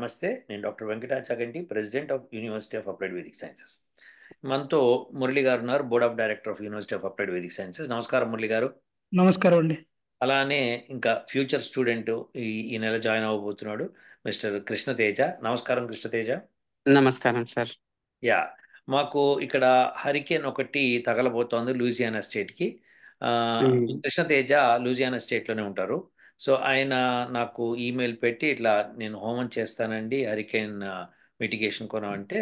నమస్తే. నేను doctor Venkatachaganti, president of university of applied Vedic sciences. మనతో మురళి గారు ఉన్నారు, board of director of university of applied Vedic sciences. నమస్కారం మురళి గారు. నమస్కారం అండి. అలానే ఇంకా ఫ్యూచర్ స్టూడెంట్ ఈ నెల జాయిన్ అవ్వబోతున్నాడు మిస్టర్ కృష్ణతేజ. నమస్కారం కృష్ణతేజ. నమస్కారం సార్. యా, మాకు ఇక్కడ హరికేన్ ఒకటి తగలబోతోంది లూజియానా స్టేట్కి. కృష్ణతేజ లూజియానా స్టేట్లోనే ఉంటారు. సో ఆయన నాకు ఈమెయిల్ పెట్టి ఇట్లా నేను హోమం చేస్తానండి హరికేన్ మిటిగేషన్ కొనం అంటే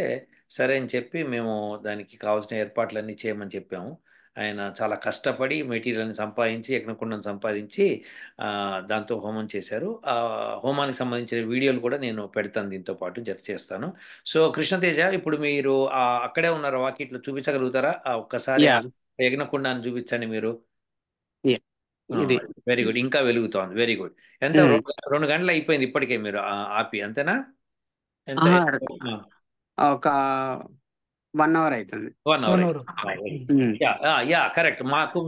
సరే అని చెప్పి మేము దానికి కావాల్సిన ఏర్పాట్లన్నీ చేయమని చెప్పాము. ఆయన చాలా కష్టపడి మెటీరియల్ని సంపాదించి యజ్ఞకుండం సంపాదించి దాంతో హోమం చేశారు. ఆ హోమానికి సంబంధించిన వీడియోలు కూడా నేను పెడతాను, దీంతో పాటు జత చేస్తాను. సో కృష్ణతేజ, ఇప్పుడు మీరు అక్కడే ఉన్నారు, వాకిట్లో చూపించగలుగుతారా? ఒక్కసారి యా యజ్ఞకుండాన్ని చూపించండి మీరు. యా ఇది వెరీ గుడ్, ఇంకా వెలుగుతోంది. Very good. ఎంత, 2 గంటలు అయిపోయింది ఇప్పటికే మీరు ఆపి, అంతేనా? ఎంత? ఒక 1 అవర్ అవుతుంది. 1 అవర్. 1 అవర్. Yeah correct. మాకు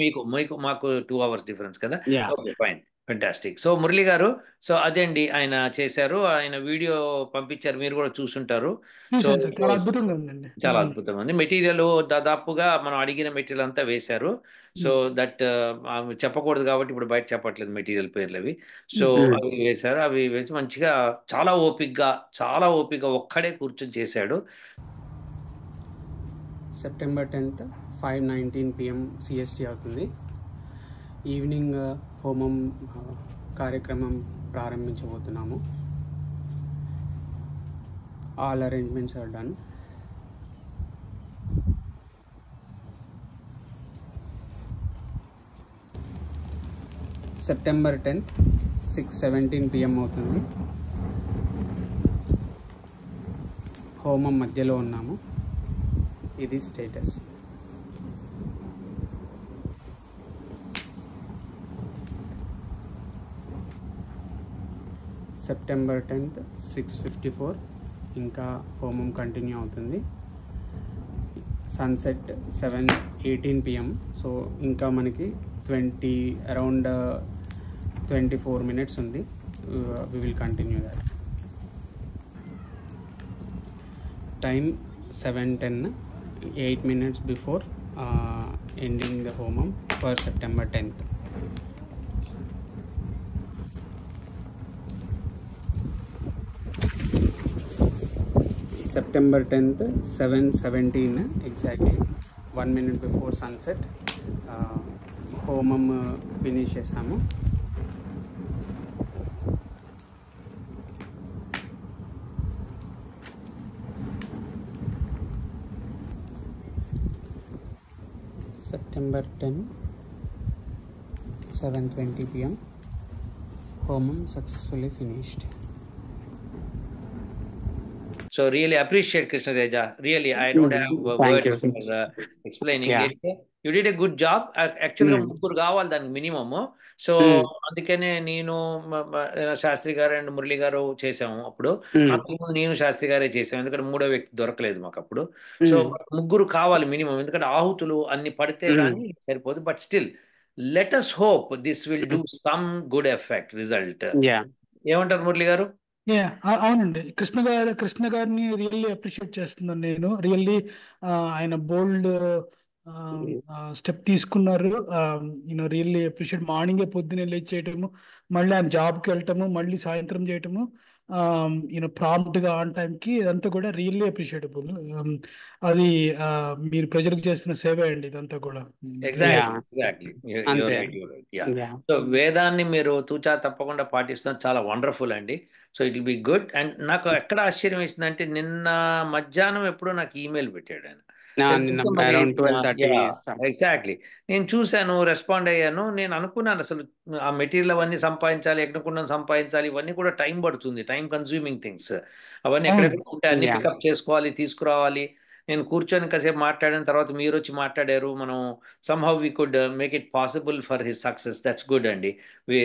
2 అవర్స్ డిఫరెన్స్ కదా. Yeah okay, fine, fantastic. So Murali గారు, సో అదే అండి, ఆయన చేశారు, ఆయన వీడియో పంపించారు, మీరు కూడా చూసుంటారు. సో చూశాను సార్, చాలా అద్భుతంగా ఉందండి. చాలా అద్భుతంగా ఉంది. మెటీరియల్ దాదాపుగా మనం అడిగిన మెటీరియల్ అంతా వేశారు. సో దట్ చెప్పకూడదు కాబట్టి ఇప్పుడు బయట చెప్పట్లేదు మెటీరియల్ పేర్లు అవి. సో అవి వేశారు, అవి వేసి మంచిగా చాలా ఓపికగా ఒక్కడే కూర్చొని చేశాడు. సెప్టెంబర్ 10th 5:19 PM CST అవుతుంది. ఈవినింగ్ హోమం కార్యక్రమం ప్రారంభించబోతున్నాము. All arrangements are done. September 10th 6:17 PM అవుతుంది. హోమం మధ్యలో ఉన్నాము. ఇది స్టేటస్. సెప్టెంబర్ 10th 6:54 ఇంకా హోమం కంటిన్యూ అవుతుంది. Sunset 7:18 PM. సో ఇంకా మనకి అరౌండ్ 24 minutes ఉంది. We will continue that. Time 7:10, 8 minutes before ending the homam for September 10th. September 10th 7:17 exactly, 1 minute before sunset homam finish చేసాము. September 10, 7:20 PM homam successfully finished. So really appreciate Krishnateja. Really, I don't have words for explaining it. You did a good job. Actually, ముగ్గురు కావాలి దానికి minimum. So అందుకనే నేను శాస్త్రి గారు and Murali గారు చేసాము అప్పుడు. నేను శాస్త్రి గారే చేసాము, ఎందుకంటే 3వ వ్యక్తి దొరకలేదు మాకు అప్పుడు. సో ముగ్గురు కావాలి మినిమం, ఎందుకంటే ఆహుతులు అన్ని పడితే కానీ సరిపోదు. But still let us hope this will do some good effect result. ఏమంటారు మురళి గారు? అవునండి, కృష్ణ గారిని రియల్లీ అప్రిషియేట్ చేస్తున్నాను నేను. రియల్లీ ఆయన బోల్డ్ స్టెప్ తీసుకున్నారు. Really appreciate. మార్నింగే పొద్దున్నే లేచి చేయటము, మళ్ళీ ఆయన జాబ్కి వెళ్ళటము, మళ్ళీ సాయంత్రం చేయటము, ప్రాంప్ట్ గా ఆన్ టైం కి, ఇదంతా కూడా రియల్లీ అప్రిషియేటబుల్. అది మీరు ప్రజలకు చేస్తున్న సేవే అండి ఇదంతా కూడా. ఎగ్జాక్ట్లీ. సో వేదాన్ని మీరు తూచా తప్పకుండా పాటిస్తున్నారు, చాలా వండర్ఫుల్ అండి. So it will be good. And నాకు ఎక్కడ ఆశ్చర్యం వేసిందంటే, నిన్న మధ్యాహ్నం ఎప్పుడో నాకు ఈమెయిల్ పెట్టాడు ఆయన. ఎగ్జాక్ట్లీ, నేను చూశాను, రెస్పాండ్ అయ్యాను. నేను అనుకున్నాను అసలు ఆ మెటీరియల్ అవన్నీ సంపాదించాలి, ఎక్కడకుండా సంపాదించాలి, ఇవన్నీ కూడా టైం పడుతుంది, టైం కన్స్యూమింగ్ థింగ్స్. అవన్నీ ఎక్కడెక్కడ ఉంటే అన్ని పికప్ చేసుకోవాలి, తీసుకురావాలి. నేను కూర్చొని కాసేపు మాట్లాడిన తర్వాత మీరు వచ్చి మాట్లాడారు. మనం somehow we could make it possible for his success. That's good అండి. we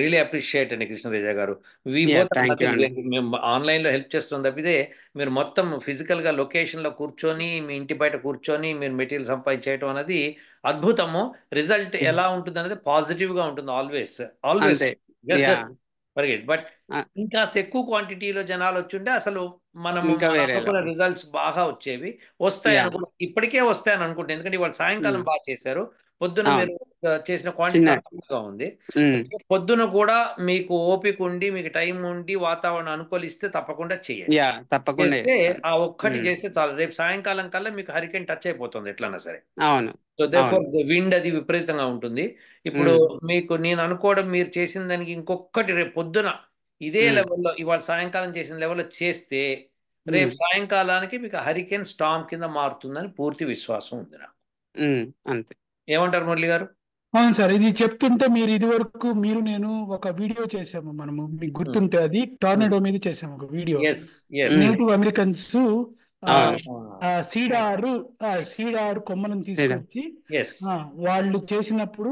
really appreciate అండి కృష్ణతేజ గారు. మేము ఆన్లైన్లో హెల్ప్ చేస్తాం తప్పితే మీరు మొత్తం ఫిజికల్గా లొకేషన్లో కూర్చొని, మీ ఇంటి బయట కూర్చొని మీరు మెటీరియల్ సంపాదించేయటం అనేది అద్భుతము. రిజల్ట్ ఎలా ఉంటుంది అనేది పాజిటివ్గా ఉంటుంది. ఆల్వేస్ పరిగెట్. బట్ ఆ, ఇంకాస్త ఎక్కువ క్వాంటిటీలో జనాలు వచ్చుంటే అసలు మనం ఇంకా మనం వేరేలా అనుకున్న రిజల్ట్స్ బాగా వచ్చేవి. వస్తాయి యా అనుకుంటా, ఇప్పటికే వస్తాయని అనుకుంటా. ఎందుకంటే ఇవాళ సాయంకాలం బాగా చేశారు, పొద్దున అవును మీరు చేసిన క్వాంటిటీ చిన్న తక్కువగా ఉంది. ఉమ్, పొద్దున కూడా మీకు ఓపిక ఉండి, మీకు టైం ఉండి, వాతావరణం అనుకూలిస్తే తప్పకుండా చేయండి. యా తప్పకుండా చేస్తే చేస్తాను. ఆ ఒక్కటి ఉమ్, చేస్తే చాలు. రేపు సాయంకాలం కల్లా మీకు హరికేన్ టచ్ అయిపోతుంది ఎట్లన్నా సరే. అవును సో దేర్ఫోర్ అవును విండ్ అది విపరీతంగా ఉంటుంది. ఇప్పుడు ఉమ్, మీకు నేను అనుకోవడం, మీరు చేసిన దానికి ఇంకొకటి రేపు పొద్దున ఇదే ఉమ్, లెవెల్లో, ఇవాళ సాయంకాలం చేసిన లెవెల్లో చేస్తే రేపు ఉమ్, సాయంకాలానికి మీకు హరికేన్ స్టామ్ కింద మారుతుందని పూర్తి విశ్వాసం ఉంది నాకు. ఉమ్, అంతే. ఏమంటారు మురళి గారు? అవును సార్, ఇది చెప్తుంటే మీరు ఇది వరకు నేను ఒక వీడియో చేసాము మనము, మీకు గుర్తుంటే అది టోర్నడో మీద చేసాము ఒక video. Yes yes. Um, native Americans అవును సీడారు కొమ్మలను లేదా తీసుకొచ్చి ఎస్. వాళ్ళు చేసినప్పుడు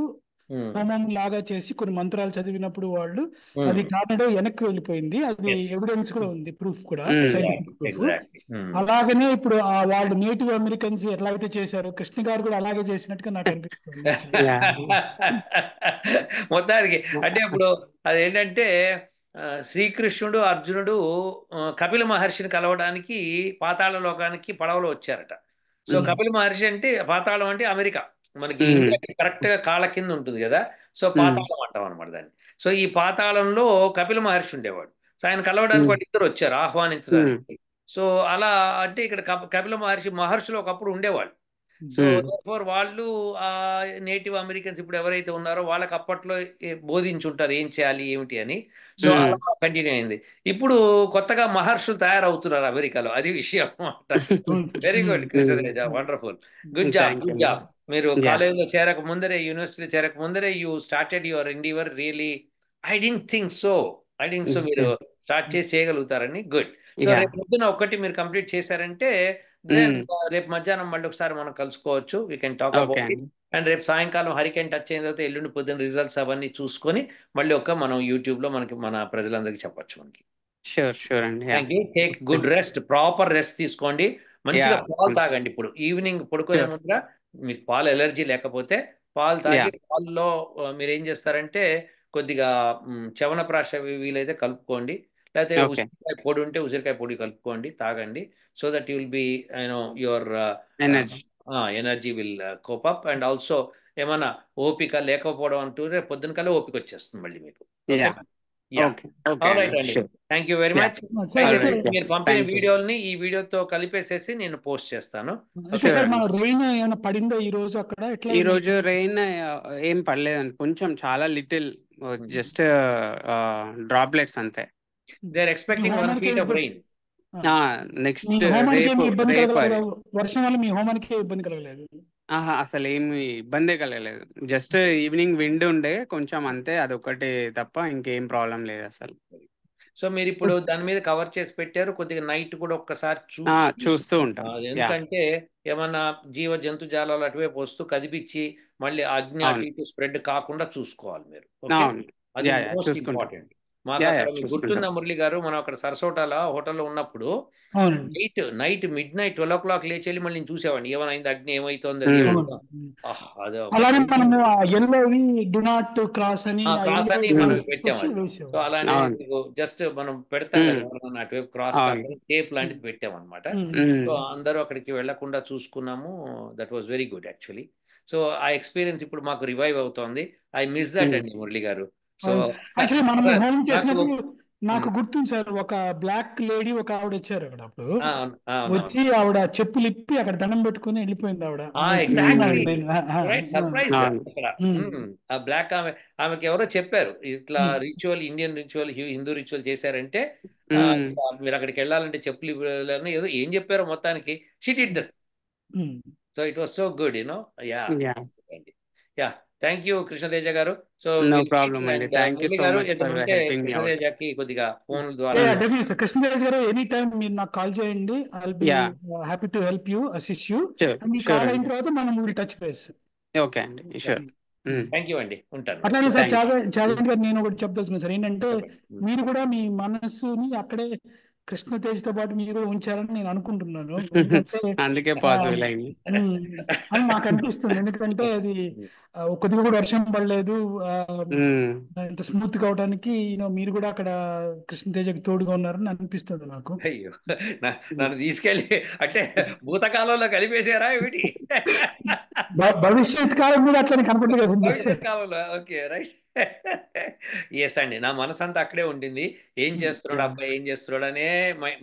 హోమం లాగా చేసి కొన్ని మంత్రాలు చదివినప్పుడు వాళ్ళు అది టోర్నడో వెనక్కి వెళ్ళిపోయింది. అది ఎస్. ఎవిడెన్స్ కూడా ఉంది, ప్రూఫ్ కూడా, ఉమ్, సైంటిఫిక్ ప్రూఫ్. ఎగ్జాక్ట్లీ. అలాగనే ఇప్పుడు వాళ్ళు నేటివ్ అమెరికన్స్ ఎట్లయితే చేశారో కృష్ణ గారు కూడా అలాగే చేసినట్టుగా నాకు అనిపిస్తుంది. యా మొత్తానికి అంటే ఇప్పుడు అదేంటంటే శ్రీకృష్ణుడు, అర్జునుడు కపిల మహర్షిని కలవడానికి పాతాళ లోకానికి పడవలో వచ్చారట. సో ఉమ్, కపిల మహర్షి అంటే, పాతాళం అంటే అమెరికా, మనకి ఉమ్, ఇండియాకి కరెక్ట్ గా కాళ్ళ కింద ఉంటుంది కదా. సో ఉమ్, పాతాళం అంటాం అనమాట దాన్ని. సో ఈ పాతాళంలో కపిల మహర్షి ఉండేవాడు. సో ఆయన కలవడానికి ఉమ్, వాళ్ళు ఇద్దరు వచ్చారు ఉమ్, ఆహ్వానించడానికి. సో అలా అంటే ఇక్కడ కపిల మహర్షులు ఒకప్పుడు ఉండేవాళ్ళు. సో ఉమ్, ఫర్ వాళ్ళు ఆ నేటివ్ అమెరికన్స్ ఇప్పుడు ఎవరైతే ఉన్నారో వాళ్ళకి అప్పట్లో బోధించుంటారు ఏం చేయాలి ఏమిటి అని. సో ఉమ్, అలా కంటిన్యూ అయింది. ఇప్పుడు కొత్తగా మహర్షులు తయారవుతున్నారు అమెరికాలో, అది విషయం అన్నమాట. Very good Krishna Teja, wonderful, good job, thank you good job. మీరు యా కాలేజీలో చేరక ముందరే, యూనివర్సిటీలో చేరక ముందరే you started your Endeavour really. I didn't think so మీరు స్టార్ట్ చేసి చేయగలుగుతారని. గుడ్. సో యా రేపు పొద్దున ఒక్కటి మీరు కంప్లీట్ చేశారంటే దెన్ రేపు మధ్యాహ్నం మళ్ళీ ఒకసారి మనం కలుసుకోవచ్చు. We can talk okay about it. అండి. అండ్ రేపు సాయంకాలం హరికేన్ టచ్ అయిన తర్వాత ఎల్లుండి పొద్దున్న రిజల్ట్స్ అవన్నీ చూసుకొని మళ్ళీ మనం యూట్యూబ్లో మన ప్రజలందరికీ చెప్పొచ్చు మనకి. షూర్ అండి. Yeah thank you. Take good rest, proper rest తీసుకోండి. యా మంచిగా పాలు తాగండి. ఇప్పుడు ఈవినింగ్ పడుకునే షూర్ ముందర మీకు పాలు ఎలర్జీ లేకపోతే పాలు యా తాగి, పాల్లో మీరు ఏం చేస్తారంటే కొద్దిగా చవనప్రాశ వీలైతే కలుపుకోండి. లేకపోతే ఓకే ఉసిరికాయ పొడి ఉంటే ఉసిరికాయ పొడి కలుపుకోండి, తాగండి. So that you'll be your energy energy will cope up. And also ఏమన్నా ఓపిక లేకపోవడం అంటూ రేపు పొద్దున కల్లా ఓపిక వచ్చేస్తుంది మళ్ళీ మీకు. Okay. Yeah yeah. Okay okay right అండి. అండి. Sure thank you very yeah much. Sir అయితే అయితే ఆల్రైట్. మీరు పంపిన థ్యాంక్ యూ. వీడియోల్ని ఈ వీడియోతో కలిపేసేసి నేను పోస్ట్ చేస్తాను. అయితే ఓకే. సార్ షూర్ మన అండి. రెయిన్ ఏమైనా పడిందా ఈ రోజు అక్కడ? ఎట్లా ఈ ఉంది? రోజు రెయిన్ ఏం పడలేదండి, కొంచెం చాలా లిటిల్, జస్ట్ డ్రాప్లెట్స్ అంతే. దే ఆర్ మీ ఎక్స్పెక్టింగ్ 1 హోమానికి feet ఏమి of ఇబ్బంది rain. మీ నెక్స్ట్ హోమానికి రేపు ఏమి ఇబ్బంది రేపు కలగలేదు? అది వర్షం వల్ల మీ హోమానికి ఇబ్బంది కలగలేదు? అసలు ఏమి ఇబ్బందే కలగలేదు. జస్ట్ ఈవినింగ్ విండ్ ఉండే కొంచెం అంతే, అదొకటి తప్ప ఇంకేం ప్రాబ్లం లేదు అసలు. సో మీరు ఇప్పుడు దాని మీద కవర్ చేసి పెట్టారు, కొద్దిగా నైట్ కూడా ఒక్కసారి చూస్తూ ఉంటాం. యా ఎందుకంటే ఏమన్నా జీవ జంతుజాలాలు అటువైపు వస్తూ కదిపించి మళ్ళీ అగ్ని అటు అవును ఇటు స్ప్రెడ్ కాకుండా చూసుకోవాలి మీరు. ఓకే, అవును అది యా మోస్ట్ చూసుకుంటాం. ఇంపార్టెంట్. మాకు యా అక్కడ మీకు చూసుకుంటాం. గుర్తుందా మురళి గారు, మనం అక్కడ సరసోటాల హోటల్లో ఉన్నప్పుడు అవునండి. నైట్ మిడ్ నైట్ 12 o'clock లేచి వెళ్ళి మళ్ళీ నేను చూసేవాడిని ఏమైంది, అగ్ని ఏమైతుంది, అది ఉమ్, ఏమైంది. అవును. అదే అలాగే మనము ఎల్లోవి డు నాట్ క్రాస్ అని క్రాస్ అని ఉమ్, మనం తీసుకొచ్చి పెట్టామండి. సో వేసేవాడు. అలానే అవును జస్ట్ మనం పెడతాం కదా, ఉమ్, ఎవరైనా అటువైపు క్రాస్ అవును కాకుండా టేప్ లాంటిది పెట్టామన్నమాట. ఉమ్, సో అందరూ అక్కడికి వెళ్లకుండా చూసుకున్నాము. That was very good actually. So ఆ ఎక్స్పీరియన్స్ ఇప్పుడు మాకు రివైవ్ అవుతోంది. ఐ మిస్ దట్ ఉమ్, అండి మురళి గారు. సో యాక్చువల్లీ మనం హోమ్ నాకు చేసినప్పుడు నాకు గుర్తుంది సార్, ఒక బ్లాక్ లేడీ ఒక ఆవిడ వచ్చారు అక్కడ. అప్పుడు వచ్చి ఆవిడ చెప్పులు ఇప్పి అక్కడ దండం పెట్టుకుని వెళ్ళిపోయింది ఆవిడ. ఎగ్జాక్ట్లీ నేను రైట్, సర్ప్రైజ్ అవును అక్కడ. ఆ బ్లాక్ ఆమెకి ఎవరో చెప్పారు, ఇట్లా ritual, Indian ritual, Hindu ritual చేశారంటే ఉమ్, ఇట్లా మీరు అక్కడికి వెళ్ళాలంటే చెప్పులు ఇవ్వాలని ఏదో ఏం చెప్పారో మొత్తానికి she did that. So it was so good yeah. Yeah yeah, thank you Krishna Teja గారు. సో నో మీరు ప్రాబ్లం అండి. థ్యాంక్ యూ మురళి సో గారు మచ్ ఏదైనా ఫర్ ఉంటే హెల్పింగ్ మీ అవుట్. కృష్ణతేజకి కొద్దిగా ఫోన్ ద్వారా డెఫినెట్ సార్, కృష్ణరాజ్ గారు ఎనీ టైం మీరు నాకు కాల్ చేయండి. I be yeah happy to help you, assist you. Sure and ఈ షూర్ కాల్ అయిన అండి. తర్వాత మనం విల్ టచ్ బేస్. ఓకే అండి, షూర్. థ్యాంక్ యూ అండి, ఉంటాను. అట్లానే సార్ థ్యాంక్ యూ. చాగంటి గారు నేను ఒకటి చెప్పదలుచుకున్నాను సార్. ఏంటంటే చెప్పండి. మీరు కూడా మీ మనస్సుని అక్కడే కృష్ణతేజ్తో పాటు మీరు ఉంచారని నేను అనుకుంటున్నాను. ఎందుకంటే అందుకే ఆ, పాసిబుల్ అయింది. ఉమ్, అని నాకు అనిపిస్తుంది. ఎందుకంటే అది కొద్దిగా కూడా వర్షం పడలేదు. ఆ, ఉమ్, ఇంత స్మూత్ గా అవడానికి మీరు కూడా అక్కడ కృష్ణతేజకి తోడుగా ఉన్నారని అనిపిస్తుంది నాకు. అయ్యో, నన్ను తీసుకెళ్ళి అంటే భూతకాలంలో కలిపేశారా ఏమిటి? భవిష్యత్ కాలం కూడా అట్లనే కనపడదు కదండి. భవిష్యత్ కాలంలో ఓకే రైట్. ఎస్ అండి, నా మనసంతా అక్కడే ఉండింది. ఏం చేస్తున్నాడు యా అబ్బాయి, ఏం చేస్తున్నాడు అనే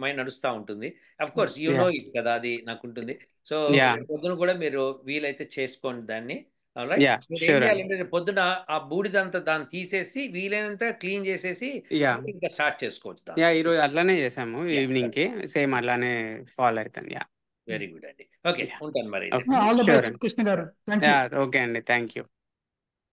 మైండ్ నడుస్తూ ఉంటుంది. Of course you ya know it కదా, అది నాకు ఉంటుంది. సో యా రేపు పొద్దున కూడా మీరు వీలైతే చేసుకోండి దాన్ని. రైట్, యా మీరు ఏం షూర్ అండి. చేయాలంటే రేపు పొద్దున ఆ బూడిదంతా దాన్ని తీసేసి వీలైనంత క్లీన్ చేసేసి యా మళ్ళీ ఇంకా స్టార్ట్ చేసుకోవచ్చు యా దాంతో. ఈరోజు అట్లానే చేసాము ఈవినింగ్ కి, సేమ్ అట్లానే ఫాలో అవుతాను. యా వెరీ గుడ్ అండి. ఓకే, యా ఉంటాను మరి ఓకే అయితే. ఆల్ ద షూర్ బెస్ట్ అండి. కృష్ణ గారు. Thank you. యా ఓకే అండి, థ్యాంక్ యూ.